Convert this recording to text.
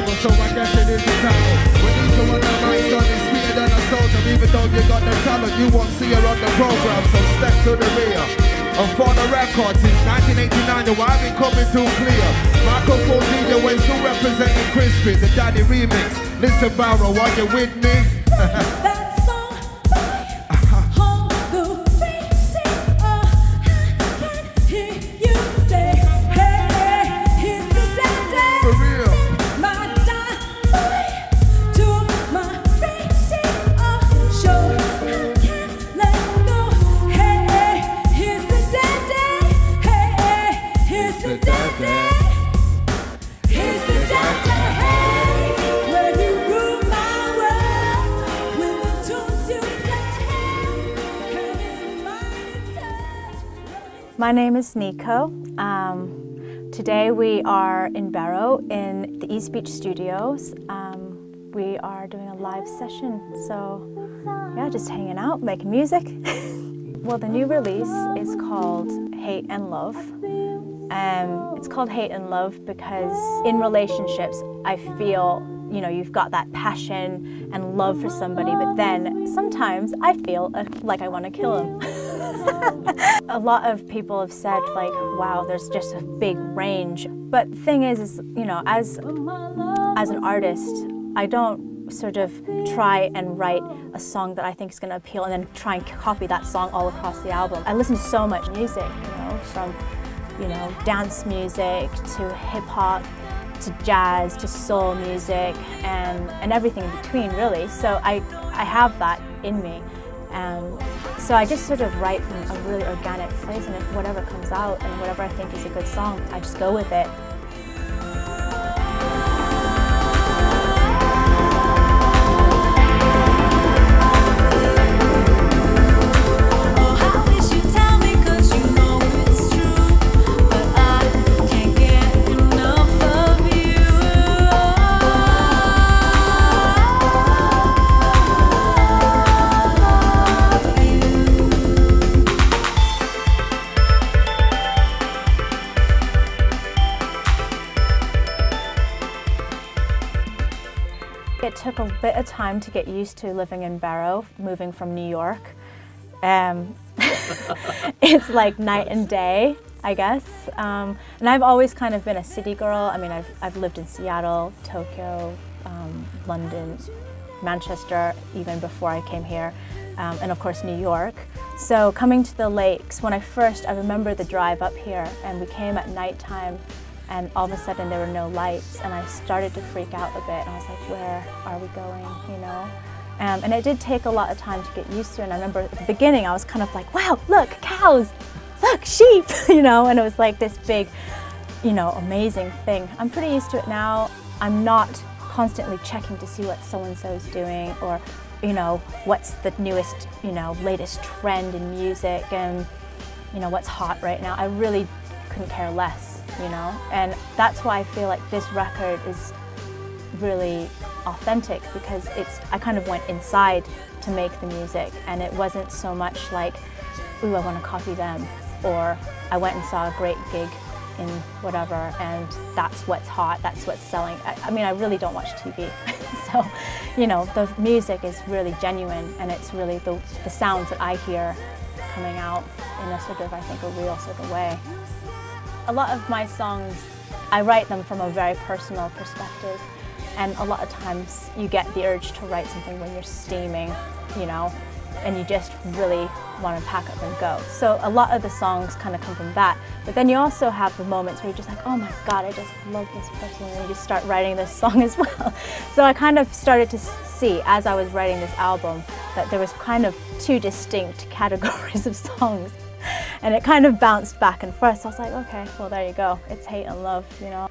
flavor, so I guess it is the title. When these are on the mic, son, it's sweeter than a soldier. Even though you got the talent, you won't see her on the program, so step to the rear. And for the record, since 1989, yo, I've been coming through clear. Microphone DJ when still representing Crispy, the Daddy remix. Listen, Barrow, are you with me? That song on the radio, I can hear you say, hey, here's the daddy. For real. My diary to my radio show. I can't let go. Hey, here's the daddy. Hey, here's the daddy. Here's the daddy. Hey, where you rule my world with the tunes you play. Come is mine touch. My name is Niko. Today we are in Barrow in the East Beach Studios. We are doing a live session, so yeah, just hanging out, making music. Well, the new release is called Hate and Love. It's called Hate and Love because in relationships, I feel, you know, you've got that passion and love for somebody, but then sometimes I feel like I want to kill him. A lot of people have said, like, wow, there's just a big range. But the thing is, you know, as an artist, I don't sort of try and write a song that I think is going to appeal and then try and copy that song all across the album. I listen to so much music, you know, from, you know, dance music to hip hop to jazz to soul music and everything in between, really. So I have that in me. So I just sort of write from a really organic place, and if whatever comes out and whatever I think is a good song, I just go with it. It took a bit of time to get used to living in Barrow, moving from New York. It's like night and day, I guess. And I've always kind of been a city girl. I mean, I've lived in Seattle, Tokyo, London, Manchester, even before I came here, and of course New York. So coming to the lakes, when I remember the drive up here, and we came at nighttime, and all of a sudden there were no lights, and I started to freak out a bit. And I was like, where are we going, you know? And it did take a lot of time to get used to, and I remember at the beginning I was kind of like, wow, look, cows, look, sheep, you know, and it was like this big, you know, amazing thing. I'm pretty used to it now. I'm not constantly checking to see what so-and-so is doing, or, you know, what's the newest, you know, latest trend in music, and, you know, what's hot right now. I really couldn't care less, you know, and that's why I feel like this record is really authentic, because I kind of went inside to make the music, and it wasn't so much like, ooh, I want to copy them, or I went and saw a great gig in whatever, and that's what's hot, that's what's selling. I mean, I really don't watch TV, so, you know, the music is really genuine, and it's really the sounds that I hear coming out in a sort of, I think, a real sort of way. A lot of my songs, I write them from a very personal perspective, and a lot of times you get the urge to write something when you're steaming, you know, and you just really want to pack up and go. So a lot of the songs kind of come from that, but then you also have the moments where you're just like, oh my God, I just love this person, and you just start writing this song as well. So I kind of started to see, as I was writing this album, that there was kind of two distinct categories of songs. And it kind of bounced back and forth. So I was like, okay, well, there you go. It's hate and love, you know.